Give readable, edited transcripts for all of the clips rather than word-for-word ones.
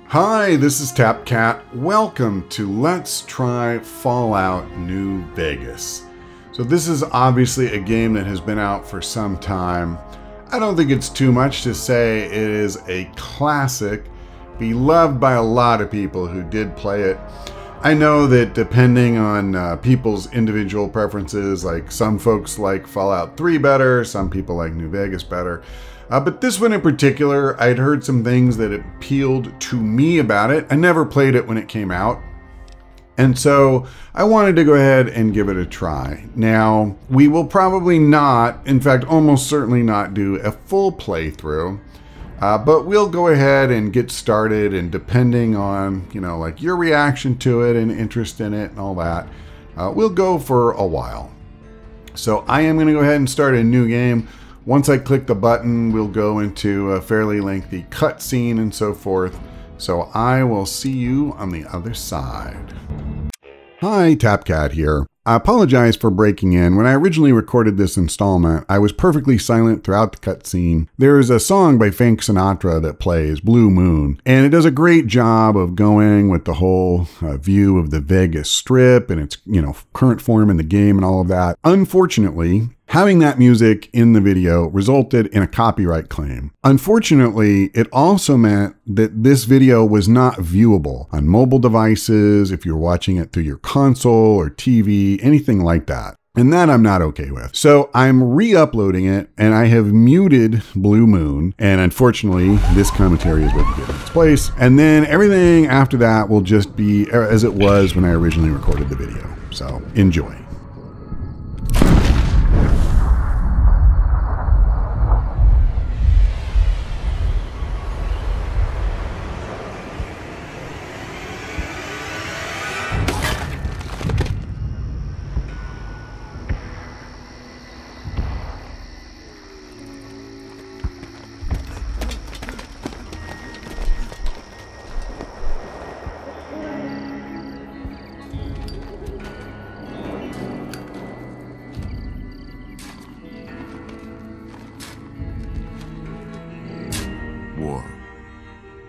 Hi, this is Tapcat. Welcome to Let's Try Fallout New Vegas. So this is obviously a game that has been out for some time. I don't think it's too much to say it is a classic, beloved by a lot of people who did play it. I know that depending on people's individual preferences, like some folks like Fallout 3 better, some people like New Vegas better. But this one in particular, I'd heard some things that appealed to me about it. I never played it when it came out. And so I wanted to go ahead and give it a try. Now, we will probably not, in fact, almost certainly not do a full playthrough. But we'll go ahead and get started, and depending on, like your reaction to it and interest in it and all that, we'll go for a while. So I am going to go ahead and start a new game. Once I click the button, we'll go into a fairly lengthy cutscene and so forth. So I will see you on the other side. Hi, Tapcat here. I apologize for breaking in. When I originally recorded this installment, I was perfectly silent throughout the cutscene. There is a song by Frank Sinatra that plays, Blue Moon, and it does a great job of going with the whole view of the Vegas Strip and its, current form in the game and all of that. Unfortunately, having that music in the video resulted in a copyright claim. Unfortunately, it also meant that this video was not viewable on mobile devices, if you're watching it through your console or TV, anything like that. And that I'm not okay with. So I'm re-uploading it, and I have muted Blue Moon, and unfortunately this commentary is what you get in its place. And then everything after that will just be as it was when I originally recorded the video. So enjoy.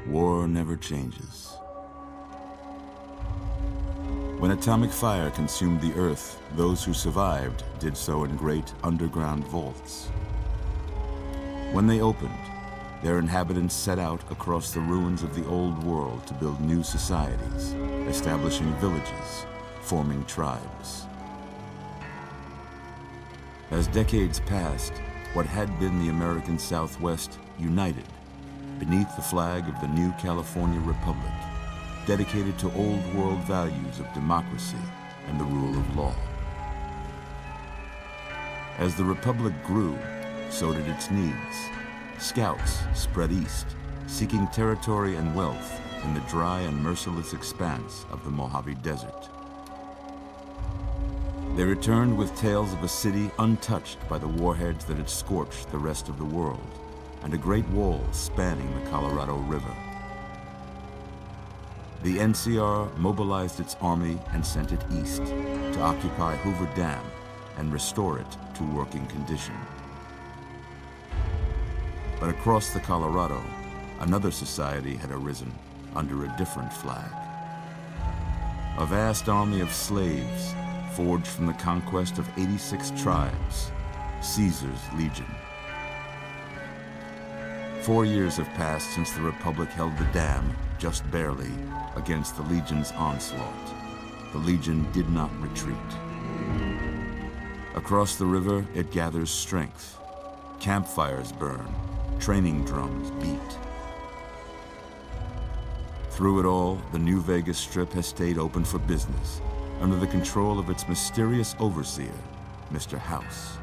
War never changes. When atomic fire consumed the earth, those who survived did so in great underground vaults. When they opened, their inhabitants set out across the ruins of the old world to build new societies, establishing villages, forming tribes. As decades passed, what had been the American Southwest united beneath the flag of the new California Republic, dedicated to old world values of democracy and the rule of law. As the Republic grew, so did its needs. Scouts spread east, seeking territory and wealth in the dry and merciless expanse of the Mojave Desert. They returned with tales of a city untouched by the warheads that had scorched the rest of the world, and a great wall spanning the Colorado River. The NCR mobilized its army and sent it east to occupy Hoover Dam and restore it to working condition. But across the Colorado, another society had arisen under a different flag. A vast army of slaves forged from the conquest of 86 tribes, Caesar's Legion. 4 years have passed since the Republic held the dam, just barely, against the Legion's onslaught. The Legion did not retreat. Across the river, it gathers strength. Campfires burn, training drums beat. Through it all, the New Vegas Strip has stayed open for business, under the control of its mysterious overseer, Mr. House,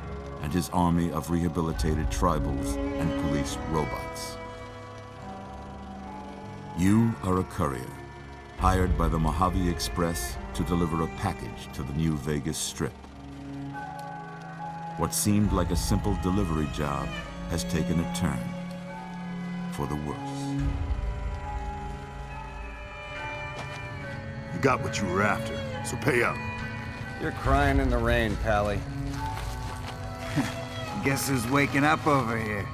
and his army of rehabilitated tribals and police robots. You are a courier, hired by the Mojave Express to deliver a package to the New Vegas Strip. What seemed like a simple delivery job has taken a turn for the worse. You got what you were after, so pay up. You're crying in the rain, Pally. Guess who's waking up over here?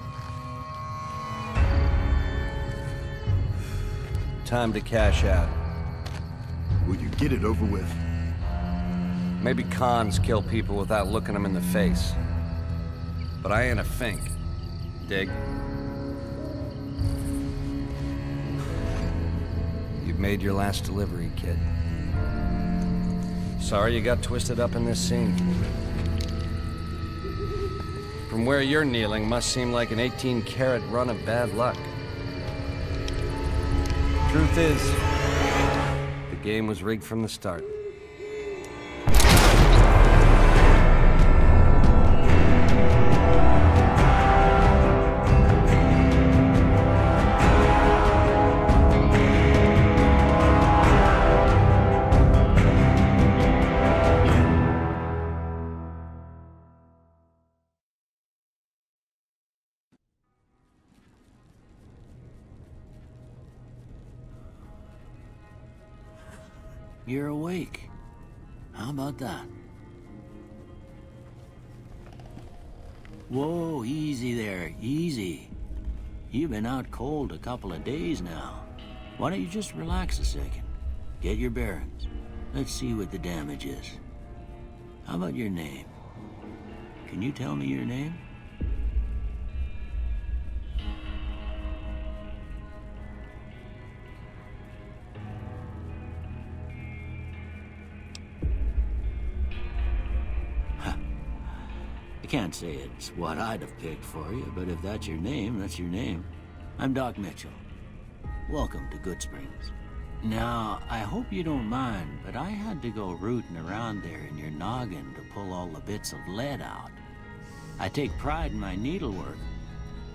time to cash out. Will you get it over with? Maybe cons kill people without looking them in the face. But I ain't a fink. Dig? You've made your last delivery, kid. Sorry you got twisted up in this scene. From where you're kneeling must seem like an 18-carat run of bad luck. Truth is, the game was rigged from the start. You're awake. How about that? Whoa, easy there, easy. You've been out cold a couple of days now. Why don't you just relax a second? Get your bearings. Let's see what the damage is. How about your name? Can you tell me your name? I can't say it's what I'd have picked for you, but if that's your name, that's your name. I'm Doc Mitchell. Welcome to Good Springs. Now, I hope you don't mind, but I had to go rooting around there in your noggin to pull all the bits of lead out. I take pride in my needlework,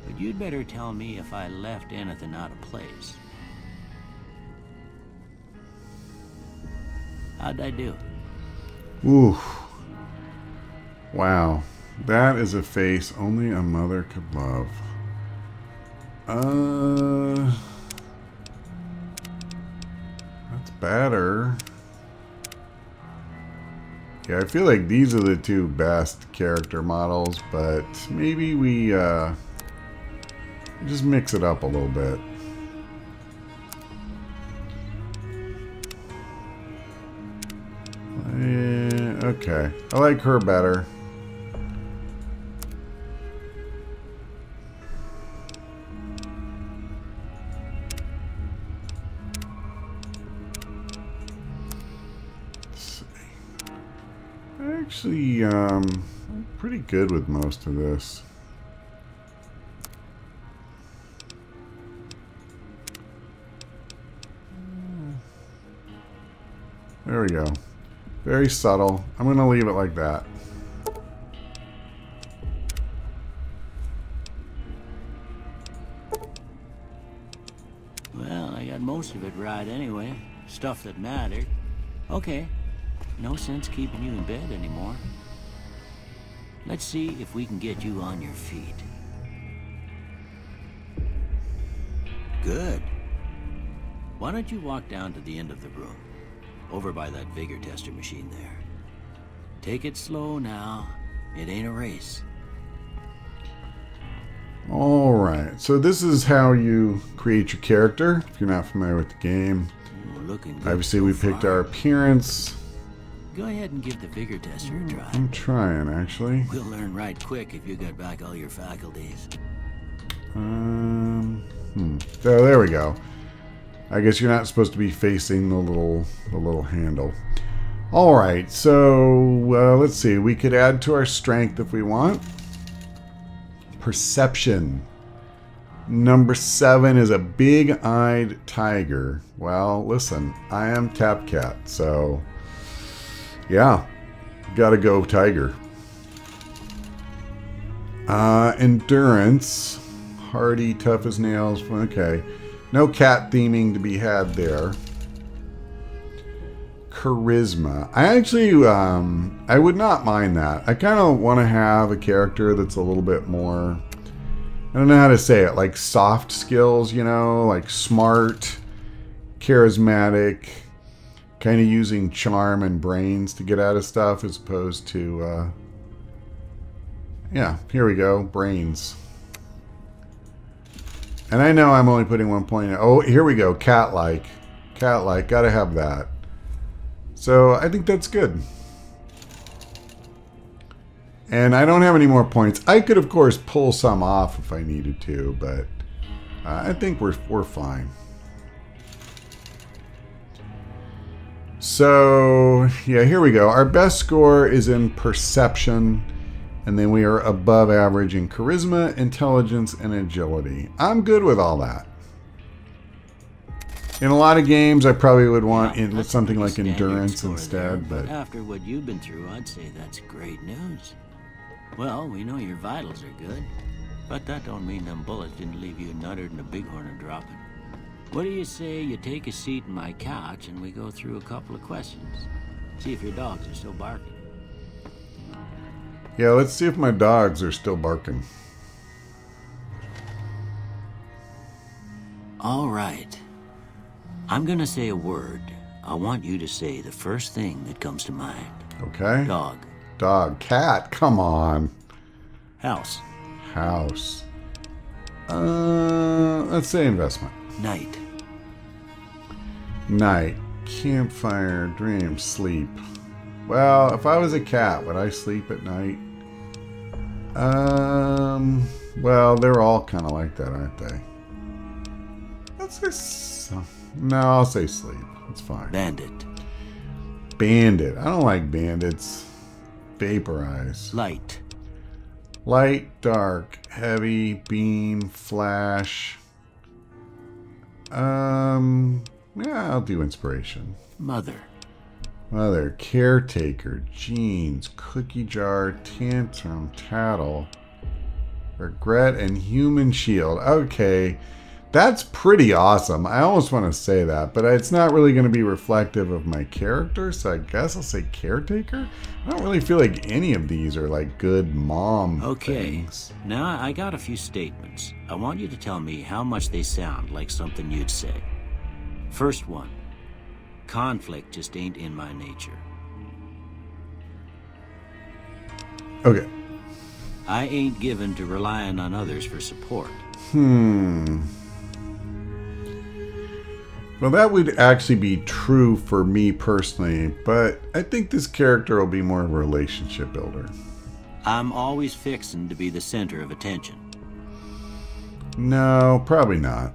but you'd better tell me if I left anything out of place. How'd I do? Ooh. Wow. That is a face only a mother could love. That's better. Yeah, I feel like these are the two best character models, but maybe we just mix it up a little bit. Okay, I like her better. Actually, I'm pretty good with most of this. There we go. Very subtle. I'm going to leave it like that. Well, I got most of it right anyway. Stuff that mattered. Okay. No sense keeping you in bed anymore. Let's see if we can get you on your feet. Good. Why don't you walk down to the end of the room? Over by that vigor tester machine there. Take it slow now. It ain't a race. Alright, so this is how you create your character, if you're not familiar with the game. Looking good Obviously so we picked far. our appearance. Go ahead and give the vigor tester a try. I'm trying, actually. We'll learn right quick if you got back all your faculties. So there we go. I guess you're not supposed to be facing the little handle. All right, so let's see. We could add to our strength if we want. Perception. Number 7 is a big-eyed tiger. Well, listen, I am Tapcat, so yeah, gotta go tiger. Endurance. Hardy, tough as nails. Okay. No cat theming to be had there. Charisma. I actually, I would not mind that. I kind of want to have a character that's a little bit more, I don't know how to say it, like soft skills, you know, like smart, charismatic, kind of using charm and brains to get out of stuff as opposed to, yeah, here we go, brains. And I know I'm only putting 1 point in. Oh, here we go. Cat-like. Cat-like. Gotta have that. So I think that's good. And I don't have any more points. I could, of course, pull some off if I needed to, but I think we're fine. So, yeah, here we go. Our best score is in perception, and then we are above average in charisma, intelligence, and agility. I'm good with all that. In a lot of games, I probably would want something like endurance instead, but after what you've been through, I'd say that's great news. Well, we know your vitals are good, but that don't mean them bullets didn't leave you nuttered and a bighorn dropping. What do you say you take a seat in my couch and we go through a couple of questions? See if your dogs are still barking. Yeah, let's see if my dogs are still barking. All right. I'm gonna say a word. I want you to say the first thing that comes to mind. Okay. Dog. Dog. Cat. Come on. House. House. Let's say investment. Night. Night. Campfire. Dream. Sleep. Well, if I was a cat, would I sleep at night? Well, they're all kind of like that, aren't they? Let's say no, I'll say sleep. It's fine. Bandit. Bandit. I don't like bandits. Vaporize. Light. Light, dark, heavy, beam, flash. Yeah, I'll do inspiration. Mother. Mother, caretaker, jeans, cookie jar, tantrum, tattle, regret, and human shield. Okay, that's pretty awesome. I almost want to say that, but it's not really going to be reflective of my character, so I guess I'll say caretaker. I don't really feel like any of these are like good mom things. Now I got a few statements. I want you to tell me how much they sound like something you'd say. First one. Conflict just ain't in my nature. Okay. I ain't given to relying on others for support. Well, that would actually be true for me personally, but I think this character will be more of a relationship builder. I'm always fixing to be the center of attention. No, probably not.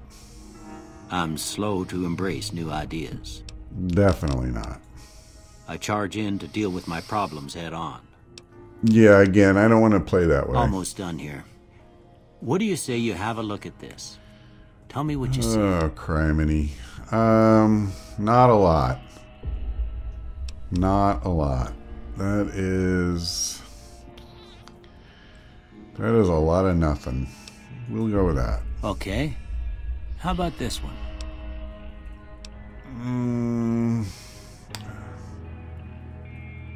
I'm slow to embrace new ideas. Definitely not. I charge in to deal with my problems head on. Yeah, again, I don't want to play that way. Almost done here. What do you say you have a look at this? Tell me what you see. Oh, criminy. Not a lot. Not a lot. That is a lot of nothing. We'll go with that. Okay. How about this one?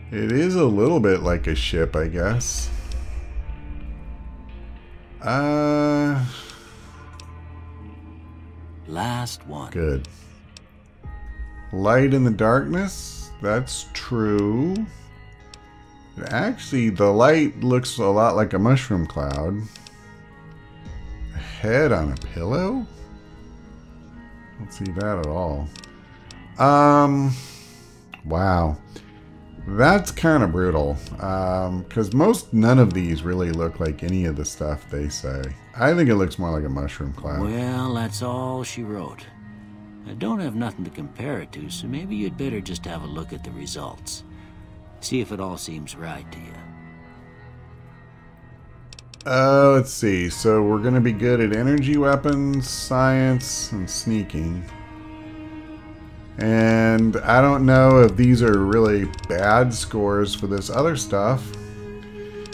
It is a little bit like a ship, I guess. Last one. Good. Light in the darkness. That's true. Actually, the light looks a lot like a mushroom cloud. A head on a pillow? Don't see that at all. Wow. That's kind of brutal. Because none of these really look like any of the stuff they say. I think it looks more like a mushroom cloud. Well, that's all she wrote. I don't have nothing to compare it to, so maybe you'd better just have a look at the results. See if it all seems right to you. Let's see. So we're going to be good at energy weapons, science, and sneaking. And I don't know if these are really bad scores for this other stuff.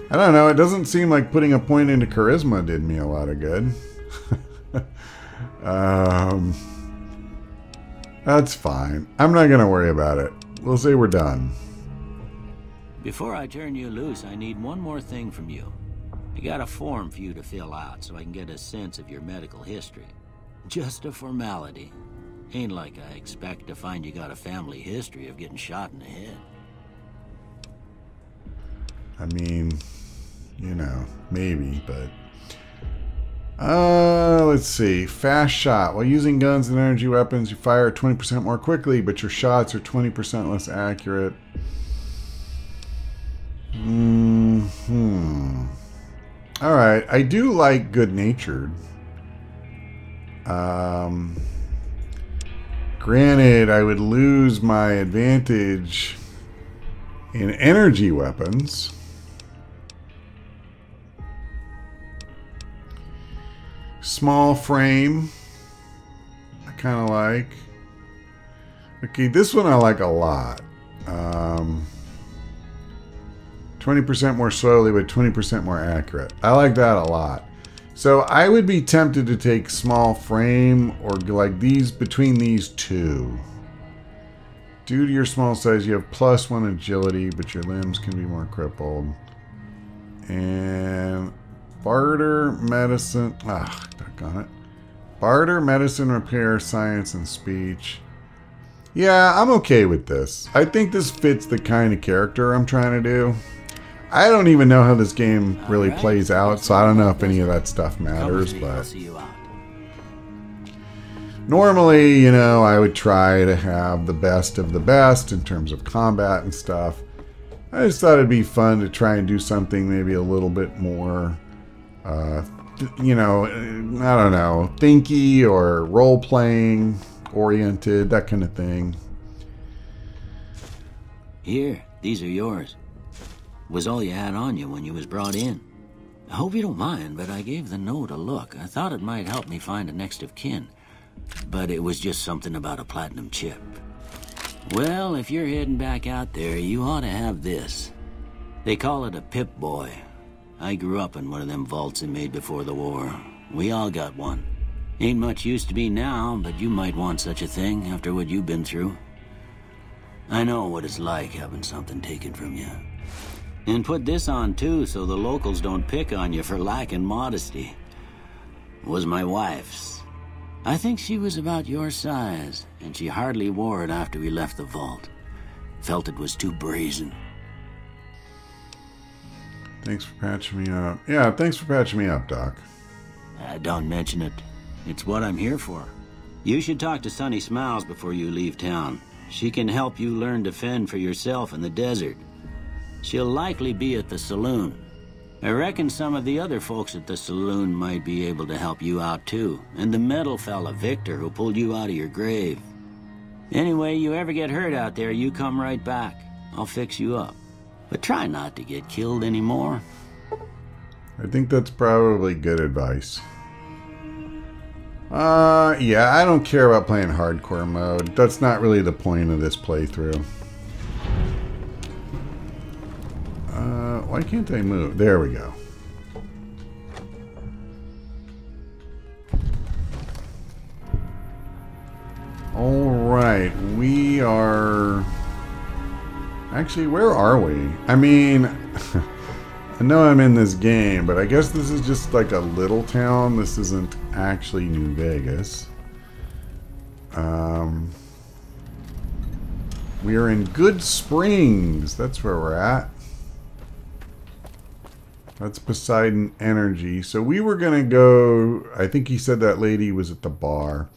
I don't know. It doesn't seem like putting a point into charisma did me a lot of good. That's fine. I'm not going to worry about it. We'll say we're done. Before I turn you loose, I need one more thing from you. I got a form for you to fill out so I can get a sense of your medical history. Just a formality. Ain't like I expect to find you got a family history of getting shot in the head. I mean, you know, maybe, but... Let's see. Fast shot. While using guns and energy weapons, you fire 20% more quickly, but your shots are 20% less accurate. Alright, I do like good-natured. Granted, I would lose my advantage in energy weapons. Small frame. I kind of like. Okay, this one I like a lot. 20% more slowly, but 20% more accurate. I like that a lot. So I would be tempted to take small frame or like these between these two. Due to your small size, you have +1 agility, but your limbs can be more crippled. And barter, medicine. Doggone it. Barter, medicine, repair, science, and speech. Yeah, I'm okay with this. I think this fits the kind of character I'm trying to do. I don't even know how this game really plays out, so I don't know if any of that stuff matters, but normally, you know, I would try to have the best of the best in terms of combat and stuff. I just thought it'd be fun to try and do something maybe a little bit more, you know, I don't know, thinky or role-playing oriented, that kind of thing. Here, these are yours. Was all you had on you when you was brought in. I hope you don't mind, but I gave the note a look. I thought it might help me find a next of kin. But it was just something about a platinum chip. Well, if you're heading back out there, you ought to have this. They call it a Pip-Boy. I grew up in one of them vaults they made before the war. We all got one. Ain't much use to be now, but you might want such a thing after what you've been through. I know what it's like having something taken from you. And put this on too, so the locals don't pick on you for lacking modesty. Was my wife's. I think she was about your size, and she hardly wore it after we left the vault. Felt it was too brazen. Thanks for patching me up. Yeah, thanks for patching me up, Doc. Don't mention it. It's what I'm here for. You should talk to Sunny Smiles before you leave town. She can help you learn to fend for yourself in the desert. She'll likely be at the saloon. I reckon some of the other folks at the saloon might be able to help you out too. And the metal fella, Victor, who pulled you out of your grave. Anyway, you ever get hurt out there, you come right back. I'll fix you up. But try not to get killed anymore. I think that's probably good advice. Yeah, I don't care about playing hardcore mode. That's not really the point of this playthrough. Why can't I move? There we go. Alright, we are... Actually, where are we? I mean, I know I'm in this game, but I guess this is just like a little town. This isn't actually New Vegas. We are in Good Springs. That's where we're at. That's Poseidon Energy. So we were going to go... I think he said that lady was at the bar.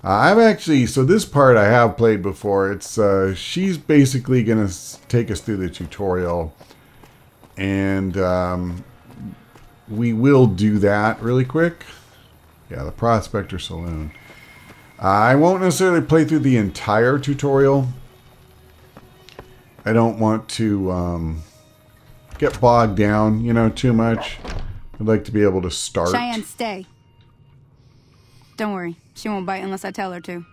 I've actually... So this part I have played before. It's she's basically going to take us through the tutorial. And we will do that really quick. Yeah, the Prospector Saloon. I won't necessarily play through the entire tutorial. I don't want to get bogged down, you know, too much. I'd like to be able to start. Cheyenne, stay. Don't worry. She won't bite unless I tell her to.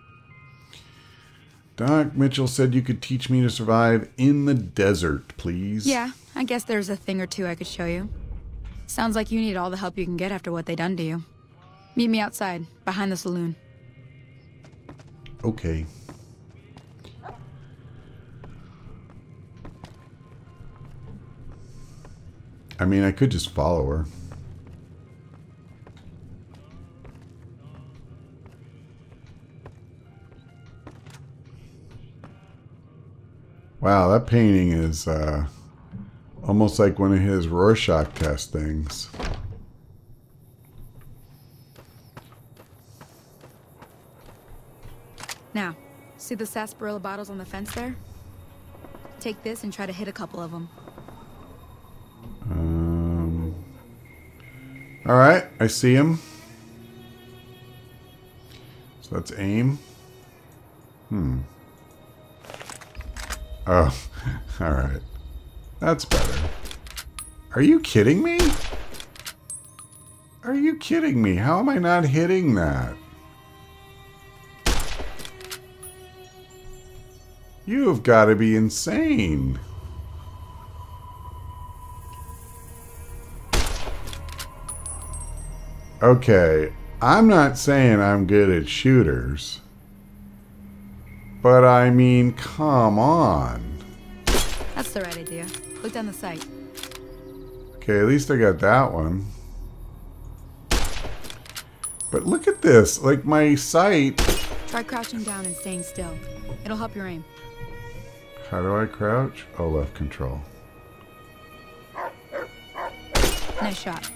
Doc Mitchell said you could teach me to survive in the desert, please. Yeah, I guess there's a thing or two I could show you. Sounds like you need all the help you can get after what they done to you. Meet me outside, behind the saloon. Okay. I mean, I could just follow her. Wow, that painting is almost like one of his Rorschach test things. Now, see the sarsaparilla bottles on the fence there? Take this and try to hit a couple of them. All right, I see him. So that's aim. Oh, all right. That's better. Are you kidding me? Are you kidding me? How am I not hitting that? You have got to be insane. Okay, I'm not saying I'm good at shooters. But I mean, come on. That's the right idea. Look down the sight. Okay, at least I got that one. But look at this. Like, my sight... Try crouching down and staying still. It'll help your aim. How do I crouch? Oh, left control. Nice shot.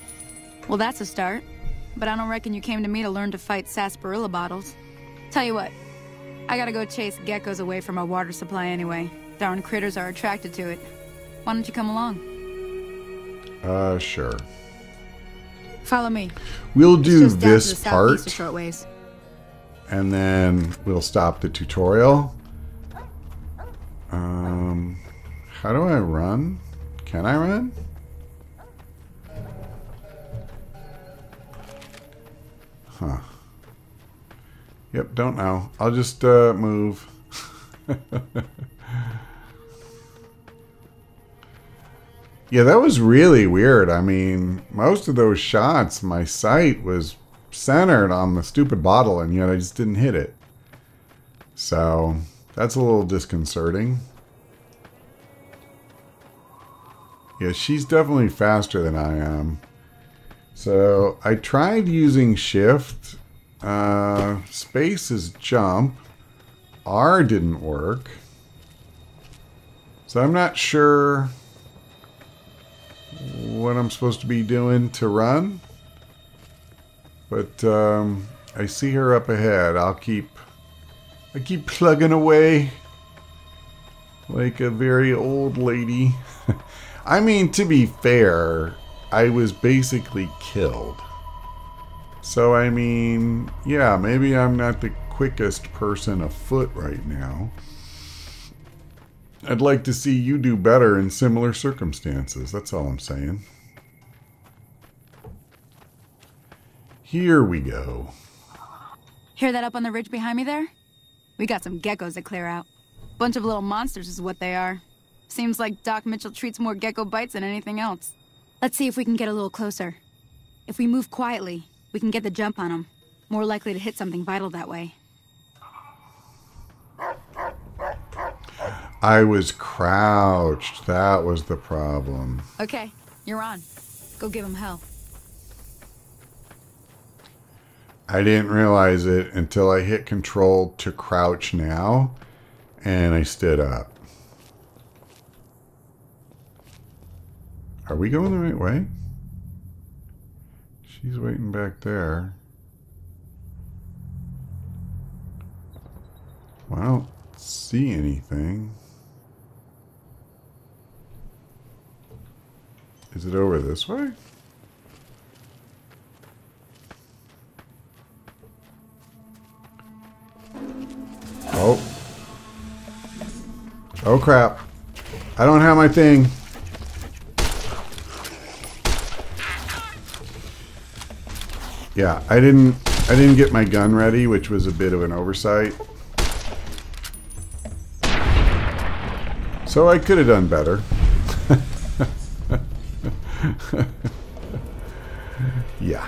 Well, that's a start. But I don't reckon you came to me to learn to fight sarsaparilla bottles. Tell you what. I gotta go chase geckos away from our water supply anyway. Darn critters are attracted to it. Why don't you come along? Sure. Follow me. We'll do It's just down to this the part, southeast a short ways. and then we'll stop the tutorial. How do I run? Can I run? Huh. Yep, don't know. I'll just move. Yeah, that was really weird. I mean, most of those shots, my sight was centered on the stupid bottle, and yet I just didn't hit it. So, that's a little disconcerting. Yeah, she's definitely faster than I am. So, I tried using shift. Space is jump. R didn't work. So, I'm not sure what I'm supposed to be doing to run. But, I see her up ahead. I keep plugging away like a very old lady. I mean, to be fair, I was basically killed. So, I mean, yeah, maybe I'm not the quickest person afoot right now. I'd like to see you do better in similar circumstances. That's all I'm saying. Here we go. Hear that up on the ridge behind me there? We got some geckos to clear out. Bunch of little monsters is what they are. Seems like Doc Mitchell treats more gecko bites than anything else. Let's see if we can get a little closer. If we move quietly, we can get the jump on them. More likely to hit something vital that way. I was crouched. That was the problem. Okay, you're on. Go give them hell. I didn't realize it until I hit control to crouch now, and I stood up. Are we going the right way? She's waiting back there. Well, I don't see anything. Is it over this way? Oh. Oh crap. I don't have my thing. Yeah, I didn't get my gun ready, which was a bit of an oversight. So I could have done better. Yeah.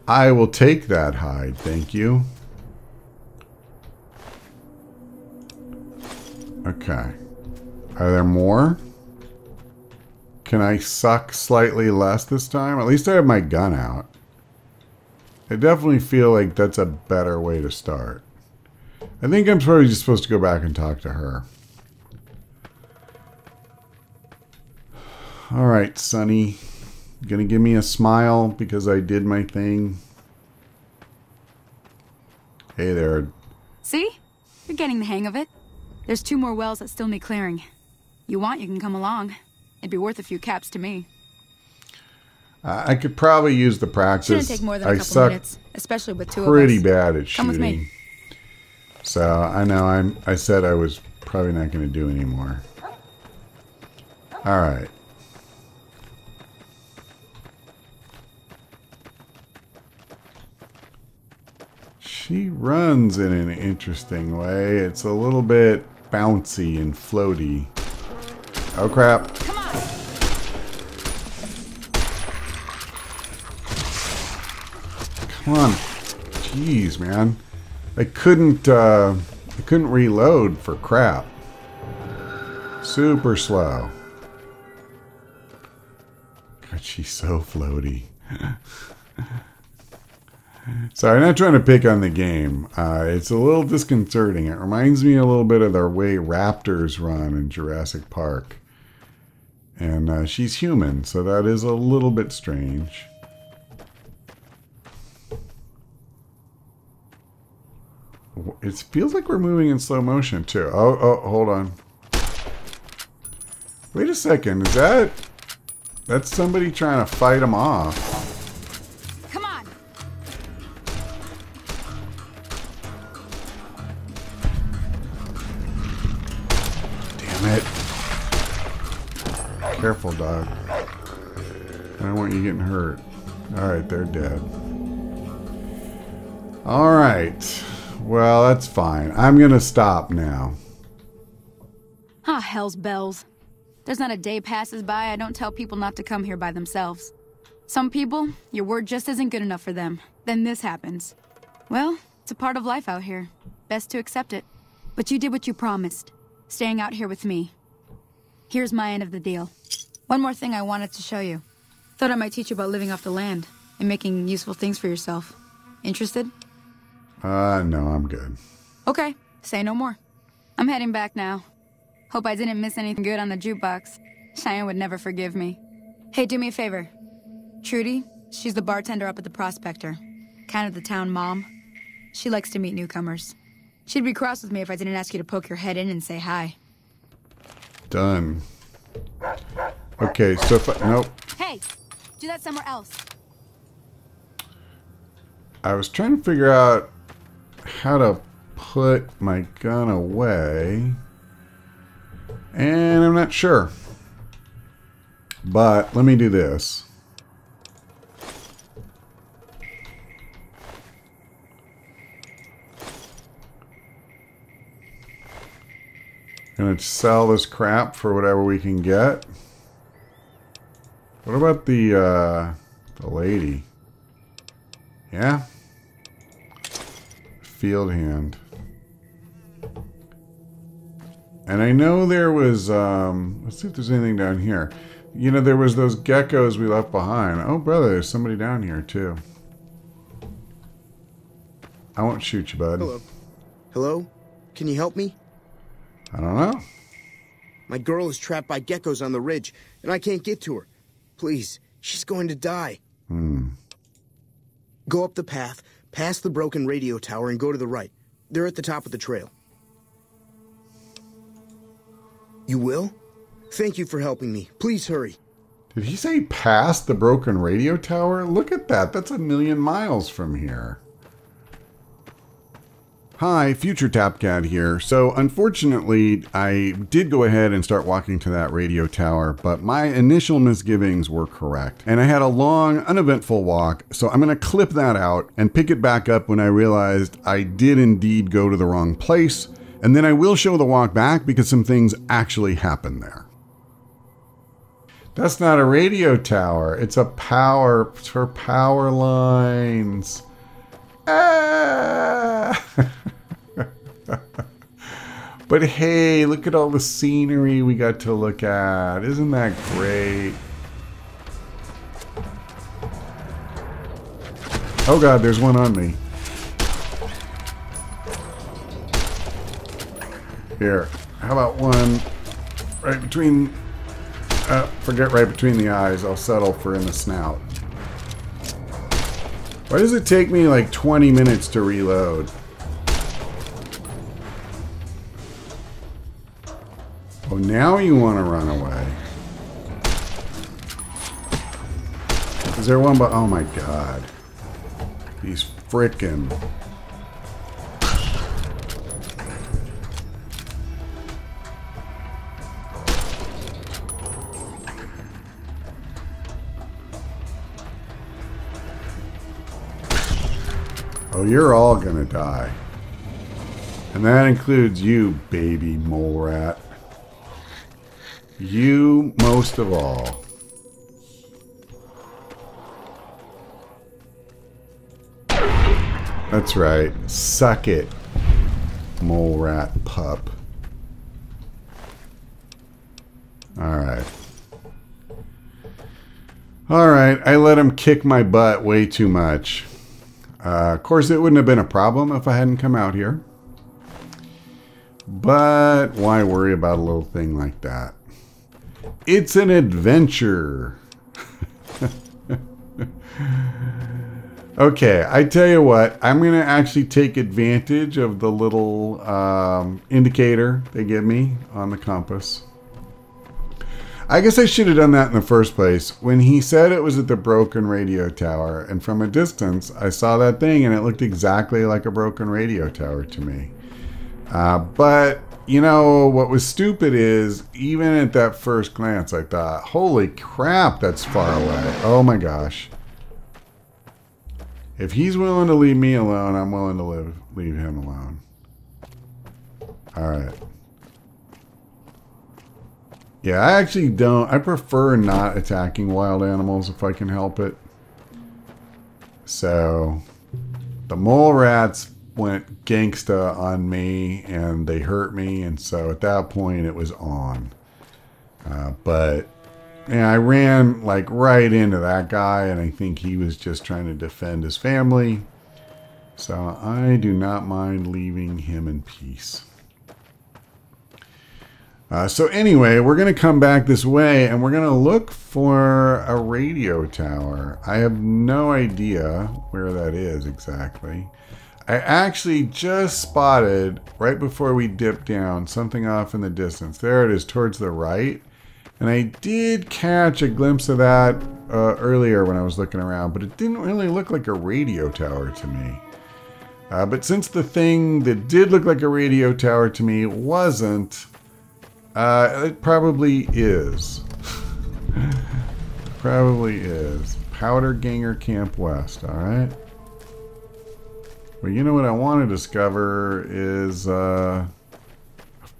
I will take that hide, thank you. Okay. Are there more? Can I suck slightly less this time? At least I have my gun out. I definitely feel like that's a better way to start. I think I'm probably just supposed to go back and talk to her. Alright, Sonny. Gonna give me a smile because I did my thing. Hey there. See? You're getting the hang of it. There's 2 more wells that still need clearing. You want, you can come along. It'd be worth a few caps to me. I could probably use the practice. Shouldn't take more than a couple minutes, especially with 2 of us. Pretty bad at shooting. Come with me. So I know I said I was probably not going to do anymore. All right. She runs in an interesting way. It's a little bit bouncy and floaty. Oh crap. Come on. Come on. Jeez, man. I couldn't reload for crap. Super slow. God, she's so floaty. Sorry, I'm not trying to pick on the game. It's a little disconcerting. It reminds me a little bit of the way raptors run in Jurassic Park. And she's human, so that is a little bit strange. It feels like we're moving in slow motion, too. Oh, hold on. Wait a second. Is that's somebody trying to fight him off? Come on. Damn it. Careful, dog. I don't want you getting hurt. Alright, they're dead. Alright. Well, that's fine. I'm gonna stop now. Ah, hell's bells. There's not a day passes by I don't tell people not to come here by themselves. Some people, your word just isn't good enough for them. Then this happens. Well, it's a part of life out here. Best to accept it. But you did what you promised. Staying out here with me. Here's my end of the deal. One more thing I wanted to show you. Thought I might teach you about living off the land and making useful things for yourself. Interested? No, I'm good. Okay, say no more. I'm heading back now. Hope I didn't miss anything good on the jukebox. Cheyenne would never forgive me. Hey, do me a favor. Trudy, she's the bartender up at the Prospector. Kind of the town mom. She likes to meet newcomers. She'd be cross with me if I didn't ask you to poke your head in and say hi. Done. Okay, so if I, nope. Hey, do that somewhere else. I was trying to figure out how to put my gun away, and I'm not sure. But let me do this. Gonna sell this crap for whatever we can get. What about the lady? Yeah? Field hand. And I know there was, let's see if there's anything down here. You know, there was those geckos we left behind. Oh, brother, there's somebody down here, too. I won't shoot you, bud. Hello. Hello? Can you help me? I don't know. My girl is trapped by geckos on the ridge, and I can't get to her. Please, she's going to die. Go up the path, past the broken radio tower, and go to the right. They're at the top of the trail. You will? Thank you for helping me. Please hurry. Did he say past the broken radio tower? Look at that. That's 1,000,000 miles from here. Hi, future Tapcat here. So unfortunately, I did go ahead and start walking to that radio tower, but my initial misgivings were correct. And I had a long, uneventful walk, so I'm gonna clip that out and pick it back up when I realized I did indeed go to the wrong place. And then I will show the walk back because some things actually happened there. That's not a radio tower. It's a power, it's for power lines. Ah! But hey, look at all the scenery we got to look at. Isn't that great? Oh God, there's one on me. Here, how about one right between, forget right between the eyes. I'll settle for in the snout. Why does it take me like 20 minutes to reload? Oh, now you want to run away. Is there one? But oh my god, these frickin'. Oh, you're all gonna die. And that includes you, baby mole rat. You most of all. That's right. Suck it, mole rat pup. Alright. Alright, I let him kick my butt way too much. Of course, it wouldn't have been a problem if I hadn't come out here. But why worry about a little thing like that? It's an adventure. Okay, I tell you what, I'm going to actually take advantage of the little indicator they give me on the compass. I guess I should have done that in the first place. When he said it was at the broken radio tower, and from a distance, I saw that thing and it looked exactly like a broken radio tower to me. But, you know, what was stupid is, even at that first glance, I thought, holy crap, that's far away. Oh my gosh. If he's willing to leave me alone, I'm willing to leave him alone. Alright. Yeah, I actually don't. I prefer not attacking wild animals if I can help it. So, the mole rats went gangsta on me and they hurt me, and so at that point it was on. But yeah, I ran like right into that guy, and I think he was just trying to defend his family. So I do not mind leaving him in peace. So anyway, we're going to come back this way and we're going to look for a radio tower. I have no idea where that is exactly. I actually just spotted, right before we dipped down, something off in the distance. There it is towards the right. And I did catch a glimpse of that earlier when I was looking around, but it didn't really look like a radio tower to me. But since the thing that did look like a radio tower to me wasn't, it probably is. Probably is. Powder Ganger Camp West, alright? Well, you know what I want to discover is a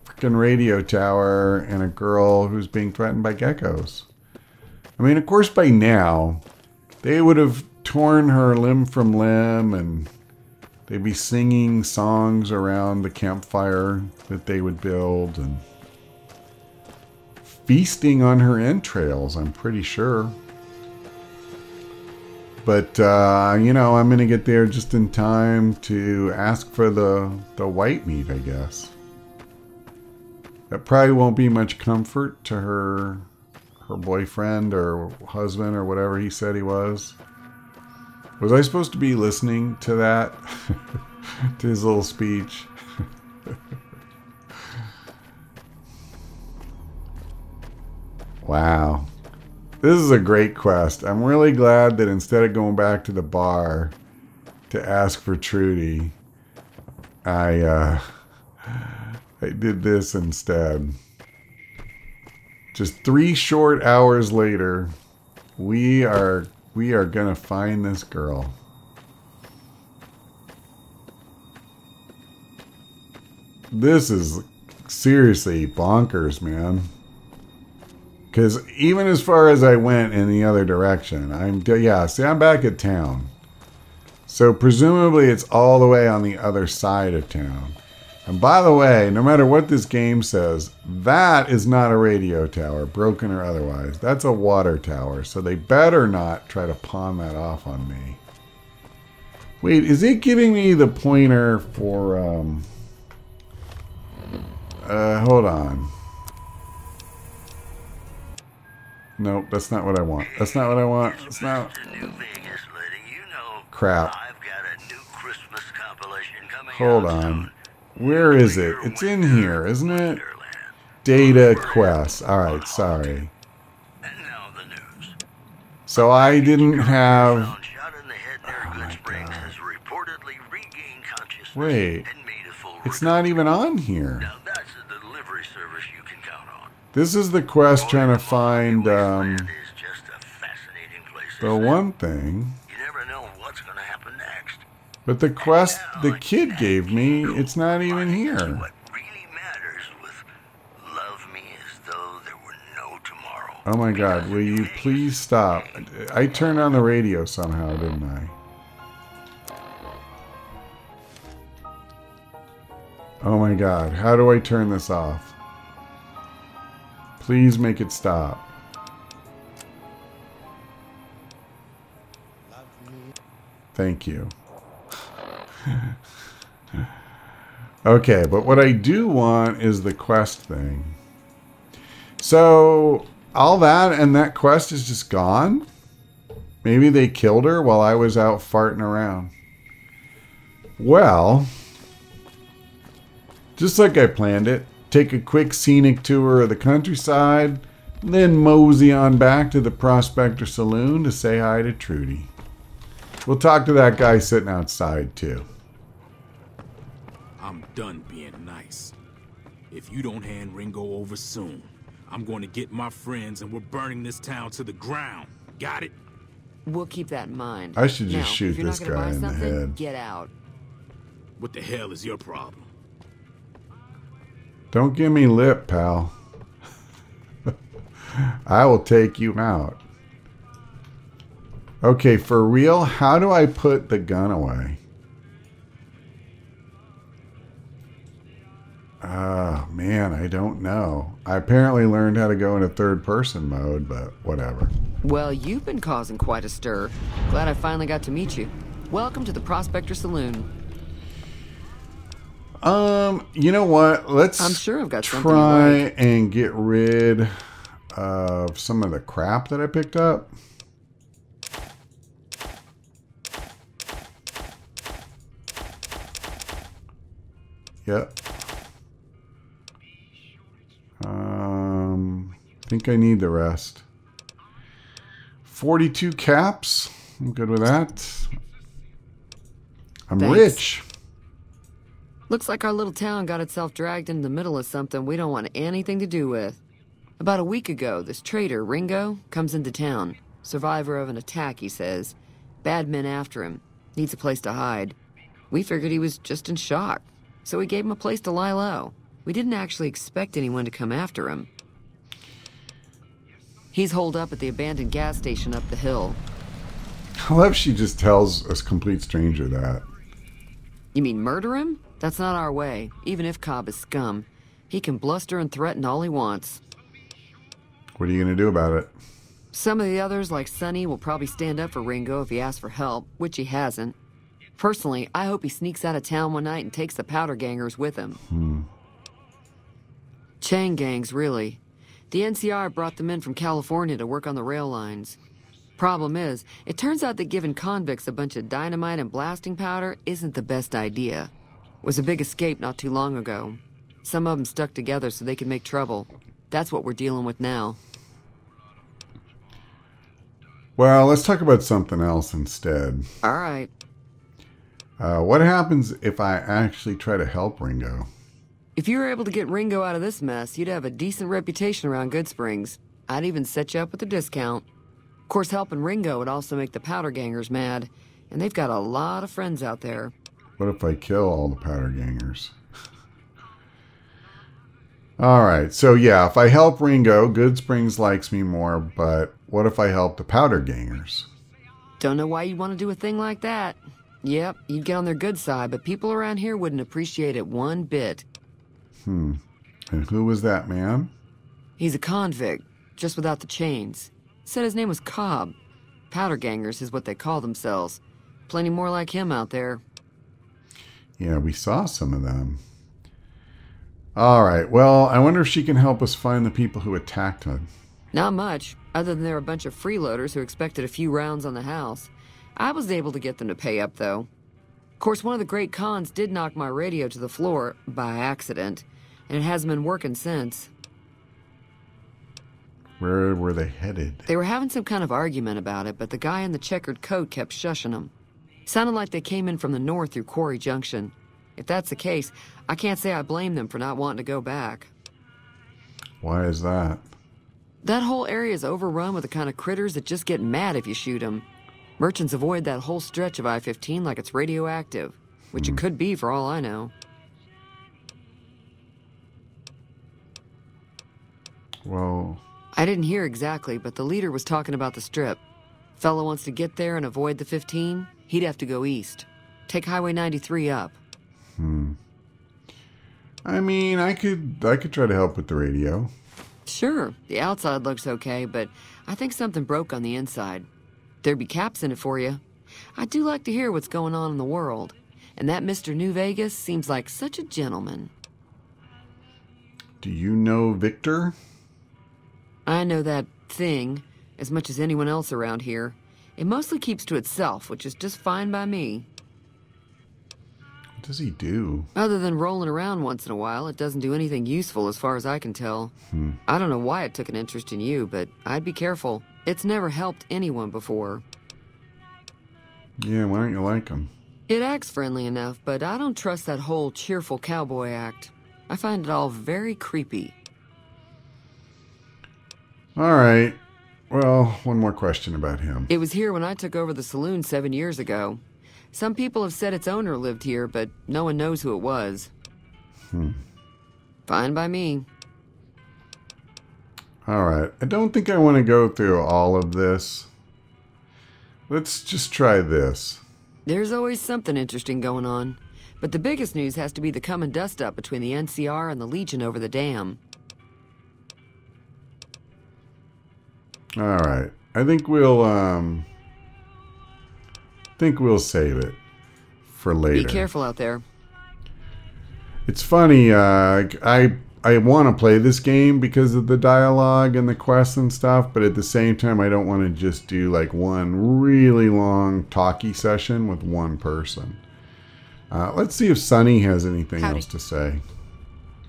freaking radio tower and a girl who's being threatened by geckos. I mean, of course, by now, they would have torn her limb from limb and they'd be singing songs around the campfire that they would build and feasting on her entrails, I'm pretty sure. But, you know, I'm going to get there just in time to ask for the white meat, I guess. That probably won't be much comfort to her boyfriend or husband or whatever he said he was. Was I supposed to be listening to that? To his little speech? Wow. This is a great quest. I'm really glad that instead of going back to the bar to ask for Trudy, I did this instead. Just 3 short hours later, we are gonna find this girl. This is seriously bonkers, man. Because even as far as I went in the other direction, I'm back at town. So presumably it's all the way on the other side of town. And by the way, no matter what this game says, that is not a radio tower, broken or otherwise. That's a water tower, so they better not try to pawn that off on me. Wait, is it giving me the pointer for, hold on. Nope, that's not what I want. That's not what I want. That's not. Crap. Hold on. Where is it? It's in here, isn't it? Data quest. Alright, sorry. And now the news. So I didn't have... Shot in the head near Good Springs has reportedly regained consciousness Wait. and made a full It's not even on here. Now that's a delivery service you can count on. This is the quest trying to find Wasteland is just a fascinating place. the isn't it? one thing. You never know what's going to happen next. But the quest the kid gave me, it's not even here. What really matters with Love Me As Though There Were No Tomorrow. Oh my god, will you please stop? I turned on the radio somehow, didn't I? Oh my god, how do I turn this off? Please make it stop. Thank you. Okay, but what I do want is the quest thing. So, all that and that quest is just gone? Maybe they killed her while I was out farting around. Well, just like I planned it, take a quick scenic tour of the countryside, then mosey on back to the Prospector Saloon to say hi to Trudy. We'll talk to that guy sitting outside, too. I'm done being nice. If you don't hand Ringo over soon, I'm going to get my friends and we're burning this town to the ground. Got it? We'll keep that in mind. I should just now, shoot if you're this not gonna guy buy in the something, head. Get out. What the hell is your problem? Don't give me lip, pal. I will take you out. Okay, for real, how do I put the gun away? Oh, man, I don't know. I apparently learned how to go into third-person mode, but whatever. Well, you've been causing quite a stir. Glad I finally got to meet you. Welcome to the Prospector Saloon. You know what? Let's I'm sure I've got something try you like. and get rid of some of the crap that I picked up. Yep. I think I need the rest. 42 caps. I'm good with that. I'm Thanks. rich. Looks like our little town got itself dragged into the middle of something we don't want anything to do with. About a week ago, this traitor, Ringo, comes into town. Survivor of an attack, he says. Bad men after him. Needs a place to hide. We figured he was just in shock, so we gave him a place to lie low. We didn't actually expect anyone to come after him. He's holed up at the abandoned gas station up the hill. I love she just tells a complete stranger that. You mean murder him? That's not our way, even if Cobb is scum. He can bluster and threaten all he wants. What are you going to do about it? Some of the others, like Sonny, will probably stand up for Ringo if he asks for help, which he hasn't. Personally, I hope he sneaks out of town one night and takes the powder gangers with him. Chain gangs, really. The NCR brought them in from California to work on the rail lines. Problem is, it turns out that giving convicts a bunch of dynamite and blasting powder isn't the best idea. It was a big escape not too long ago. Some of them stuck together so they could make trouble. That's what we're dealing with now. Well, let's talk about something else instead. All right. What happens if I actually try to help Ringo? If you were able to get Ringo out of this mess, you'd have a decent reputation around Good Springs. I'd even set you up with a discount. Of course, helping Ringo would also make the powder gangers mad, and they've got a lot of friends out there. What if I kill all the powder gangers? Alright, so yeah, if I help Ringo, Good Springs likes me more, but what if I help the powder gangers? Don't know why you'd want to do a thing like that. Yep, you'd get on their good side, but people around here wouldn't appreciate it one bit. And who was that man? He's a convict, just without the chains. Said his name was Cobb. Powder gangers is what they call themselves. Plenty more like him out there. Yeah, we saw some of them. Alright, well, I wonder if she can help us find the people who attacked him. Not much, other than they're a bunch of freeloaders who expected a few rounds on the house. I was able to get them to pay up, though. Of course, one of the great cons did knock my radio to the floor, by accident, and it hasn't been working since. Where were they headed? They were having some kind of argument about it, but the guy in the checkered coat kept shushing them. Sounded like they came in from the north through Quarry Junction. If that's the case, I can't say I blame them for not wanting to go back. Why is that? That whole area is overrun with the kind of critters that just get mad if you shoot them. Merchants avoid that whole stretch of I-15 like it's radioactive, which it could be for all I know. Well... I didn't hear exactly, but the leader was talking about the strip. Fella wants to get there and avoid the 15, he'd have to go east. Take Highway 93 up. I mean, I could try to help with the radio. Sure, the outside looks okay, but I think something broke on the inside. There'd be caps in it for you. I do like to hear what's going on in the world. And that Mr. New Vegas seems like such a gentleman. Do you know Victor? I know that thing as much as anyone else around here. It mostly keeps to itself, which is just fine by me. What does he do? Other than rolling around once in a while, it doesn't do anything useful as far as I can tell. I don't know why it took an interest in you, but I'd be careful. It's never helped anyone before. Yeah, why don't you like him? It acts friendly enough, but I don't trust that whole cheerful cowboy act. I find it all very creepy. All right. Well, one more question about him. It was here when I took over the saloon 7 years ago. Some people have said its owner lived here, but no one knows who it was. Fine by me. All right. I don't think I want to go through all of this. Let's just try this. There's always something interesting going on. But the biggest news has to be the coming dust-up between the NCR and the Legion over the dam. All right. I think we'll save it for later. Be careful out there. It's funny, I want to play this game because of the dialogue and the quests and stuff, but at the same time I don't want to just do like one really long talky session with one person. Let's see if Sunny has anything else to say.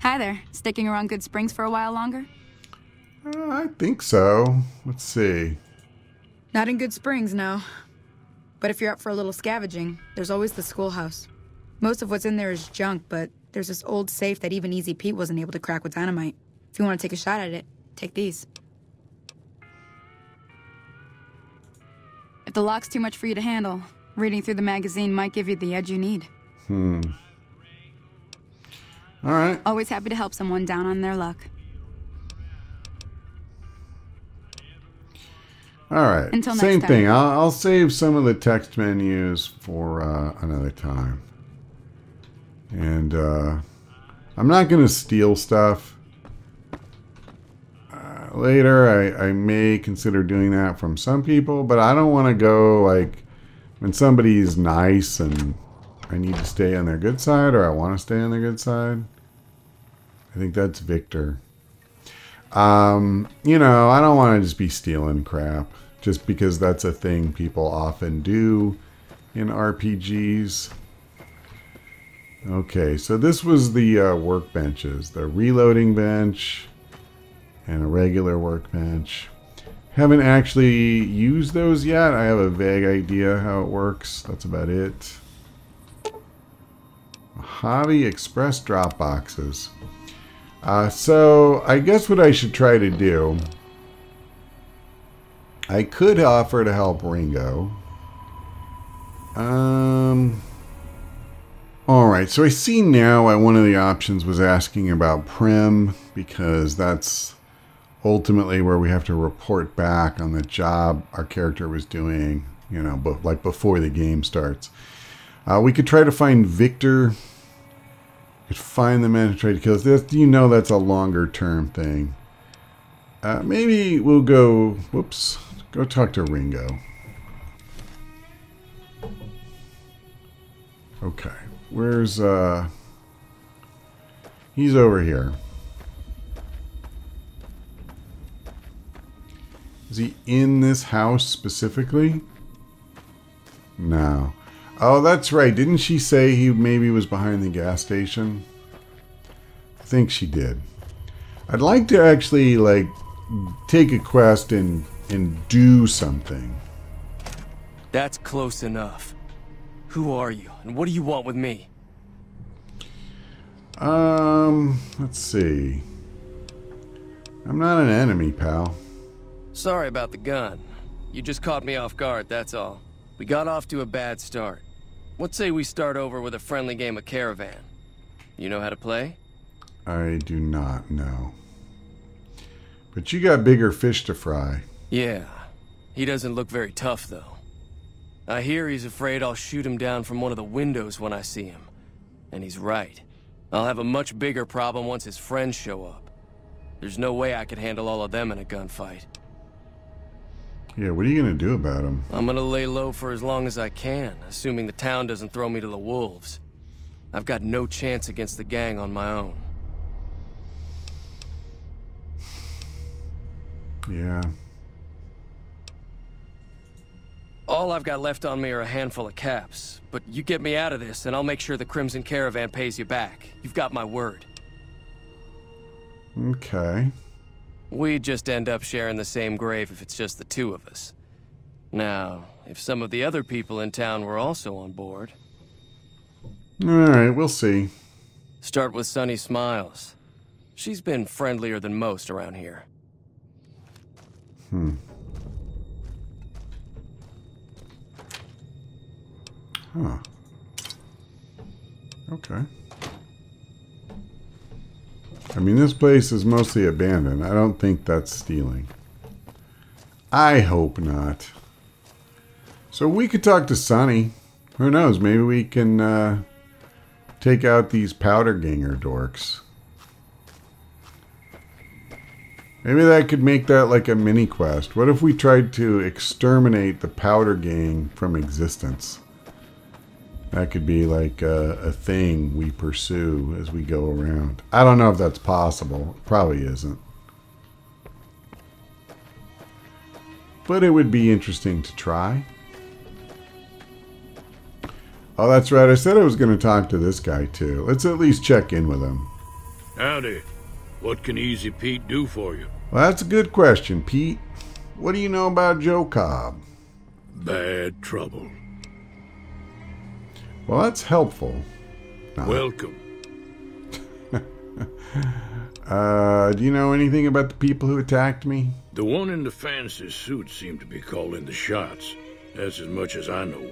Hi there. Sticking around Good Springs for a while longer? I think so. Let's see. Not in Good Springs, no. But if you're up for a little scavenging, there's always the schoolhouse. Most of what's in there is junk, but there's this old safe that even Easy Pete wasn't able to crack with dynamite. If you want to take a shot at it, take these. If the lock's too much for you to handle, reading through the magazine might give you the edge you need. All right. Always happy to help someone down on their luck. All right. Until next Same time. thing. I'll save some of the text menus for another time. And I'm not going to steal stuff. Later, I may consider doing that from some people, but I don't want to go like when somebody's nice and I need to stay on their good side, or I want to stay on their good side. I think that's Victor. You know, I don't want to just be stealing crap just because that's a thing people often do in RPGs. Okay, so this was the workbenches, the reloading bench and a regular workbench. Haven't actually used those yet. I have a vague idea how it works. That's about it. Mojave Express drop boxes. So I guess what I should try to do, I could offer to help Ringo. Alright, so I see now why one of the options was asking about Prim, because that's ultimately where we have to report back on the job our character was doing, you know, but like before the game starts. We could try to find Victor. Could find the man who tried to kill us. This, you know, that's a longer term thing. Maybe we'll go. Whoops. Go talk to Ringo. Okay. Where's he's over here. Is he in this house specifically? No. Oh, that's right. Didn't she say he maybe was behind the gas station? I think she did. I'd like to actually, like, take a quest and do something. That's close enough. Who are you, and what do you want with me? Let's see. I'm not an enemy, pal. Sorry about the gun. You just caught me off guard, that's all. We got off to a bad start. What say we start over with a friendly game of Caravan? You know how to play? I do not know. But you got bigger fish to fry. Yeah. He doesn't look very tough, though. I hear he's afraid I'll shoot him down from one of the windows when I see him. And he's right. I'll have a much bigger problem once his friends show up. There's no way I could handle all of them in a gunfight. Yeah, what are you going to do about him? I'm going to lay low for as long as I can, assuming the town doesn't throw me to the wolves. I've got no chance against the gang on my own. Yeah. All I've got left on me are a handful of caps, but you get me out of this and I'll make sure the Crimson Caravan pays you back. You've got my word. Okay. We'd just end up sharing the same grave if it's just the two of us. Now, if some of the other people in town were also on board... Alright, we'll see. Start with Sunny Smiles. She's been friendlier than most around here. Huh. Okay. I mean, this place is mostly abandoned. I don't think that's stealing. I hope not. So we could talk to Sunny. Who knows? Maybe we can take out these powder ganger dorks. Maybe that could make that like a mini quest. What if we tried to exterminate the powder gang from existence? That could be like a thing we pursue as we go around. I don't know if that's possible. It probably isn't. But it would be interesting to try. Oh, that's right. I said I was going to talk to this guy too. Let's at least check in with him. Howdy. What can Easy Pete do for you? Well, that's a good question, Pete. What do you know about Joe Cobb? Bad trouble. Well, that's helpful. No. Welcome. Do you know anything about the people who attacked me? The one in the fancy suit seemed to be calling the shots. That's as much as I know.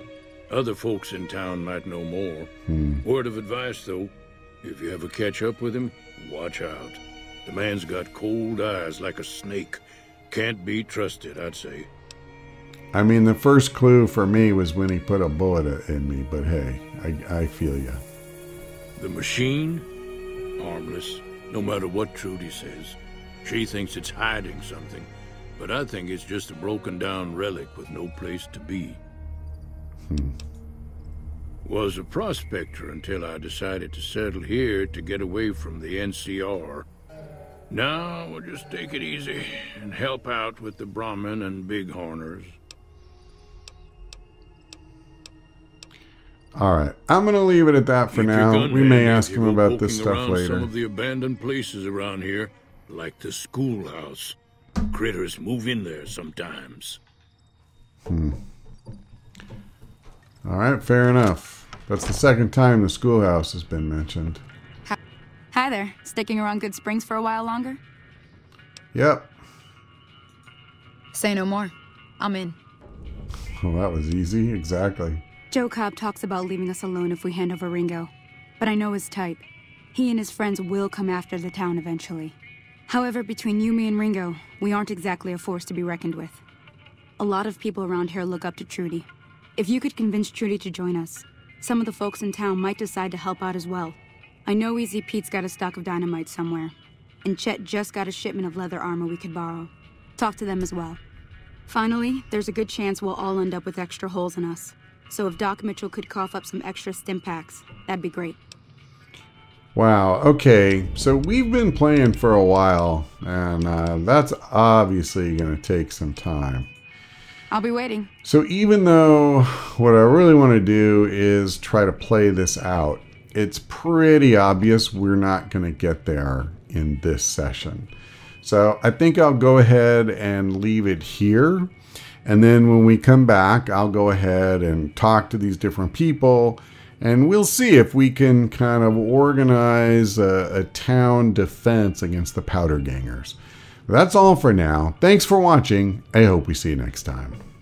Other folks in town might know more. Word of advice, though. If you ever catch up with him, watch out. The man's got cold eyes like a snake. Can't be trusted, I'd say. I mean, the first clue for me was when he put a bullet in me, but hey, I feel ya. The machine? Harmless, no matter what Trudy says. She thinks it's hiding something, but I think it's just a broken down relic with no place to be. Was a prospector until I decided to settle here to get away from the NCR. Now we'll just take it easy and help out with the Brahmin and Bighorners. Alright, I'm going to leave it at that for now. We may ask him about this stuff later. Some of the abandoned places around here, like the schoolhouse. Critters move in there sometimes. Alright, fair enough. That's the second time the schoolhouse has been mentioned. Hi there. Sticking around Good Springs for a while longer? Yep. Say no more. I'm in. Well, that was easy. Exactly. Joe Cobb talks about leaving us alone if we hand over Ringo. But I know his type. He and his friends will come after the town eventually. However, between you, me, and Ringo, we aren't exactly a force to be reckoned with. A lot of people around here look up to Trudy. If you could convince Trudy to join us, some of the folks in town might decide to help out as well. I know Easy Pete's got a stock of dynamite somewhere, and Chet just got a shipment of leather armor we could borrow. Talk to them as well. Finally, there's a good chance we'll all end up with extra holes in us. So if Doc Mitchell could cough up some extra stim packs, that'd be great. Wow, okay, so we've been playing for a while, and that's obviously going to take some time. I'll be waiting. So even though what I really want to do is try to play this out, it's pretty obvious we're not going to get there in this session. So I think I'll go ahead and leave it here. And then when we come back, I'll go ahead and talk to these different people, and we'll see if we can kind of organize a town defense against the powder gangers. That's all for now. Thanks for watching. I hope we see you next time.